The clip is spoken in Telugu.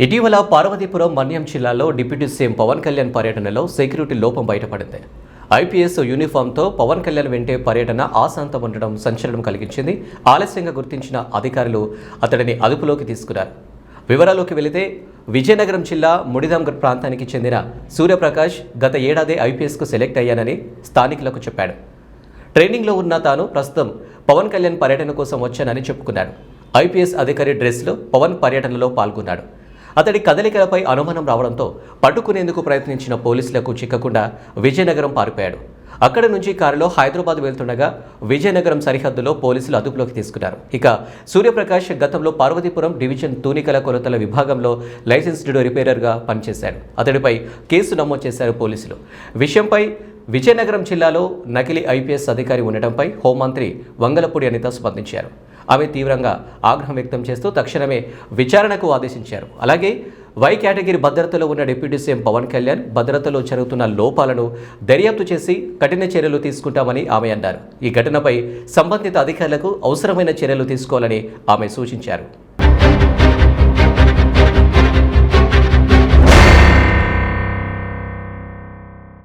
ఇటీవల పార్వతీపురం మన్యం జిల్లాలో డిప్యూటీ సీఎం పవన్ కళ్యాణ్ పర్యటనలో సెక్యూరిటీ లోపం బయటపడింది. ఐపీఎస్ యూనిఫామ్తో పవన్ కళ్యాణ్ వెంటే పర్యటన ఆశాంతం ఉండడం సంచలనం కలిగించింది. ఆలస్యంగా గుర్తించిన అధికారులు అతడిని అదుపులోకి తీసుకున్నారు. వివరాల్లోకి వెళితే విజయనగరం జిల్లా ముడిదాంగర్ ప్రాంతానికి చెందిన సూర్యప్రకాష్ గత ఏడాది ఐపీఎస్కు సెలెక్ట్ అయ్యానని స్థానికులకు చెప్పాడు. ట్రైనింగ్లో ఉన్న తాను ప్రస్తుతం పవన్ కళ్యాణ్ పర్యటన కోసం వచ్చానని చెప్పుకున్నాడు. ఐపీఎస్ అధికారి డ్రెస్లో పవన్ పర్యటనలో పాల్గొన్నాడు. అతడి కదలికలపై అనుమానం రావడంతో పట్టుకునేందుకు ప్రయత్నించిన పోలీసులకు చిక్కకుండా విజయనగరం పారిపోయాడు. అక్కడి నుంచి కారులో హైదరాబాద్ వెళ్తుండగా విజయనగరం సరిహద్దులో పోలీసులు అదుపులోకి తీసుకున్నారు. ఇక సూర్యప్రకాష్ గతంలో పార్వతీపురం డివిజన్ తూనికల కొలతల విభాగంలో లైసెన్స్డ్ రిపేరర్గా పనిచేశాడు. అతడిపై కేసు నమోదు చేశారు పోలీసులు. విషయంపై విజయనగరం జిల్లాలో నకిలీ ఐపీఎస్ అధికారి ఉండటంపై హోంమంత్రి వంగలపూడి అనిత స్పందించారు. ఆమె తీవ్రంగా ఆగ్రహం వ్యక్తం చేస్తూ తక్షణమే విచారణకు ఆదేశించారు. అలాగే వై కేటగిరీ భద్రతలో ఉన్న డిప్యూటీ సీఎం పవన్ కళ్యాణ్ భద్రతలో జరుగుతున్న లోపాలను దర్యాప్తు చేసి కఠిన చర్యలు తీసుకుంటామని ఆమె అన్నారు. ఈ ఘటనపై సంబంధిత అధికారులకు అవసరమైన చర్యలు తీసుకోవాలని ఆమె సూచించారు.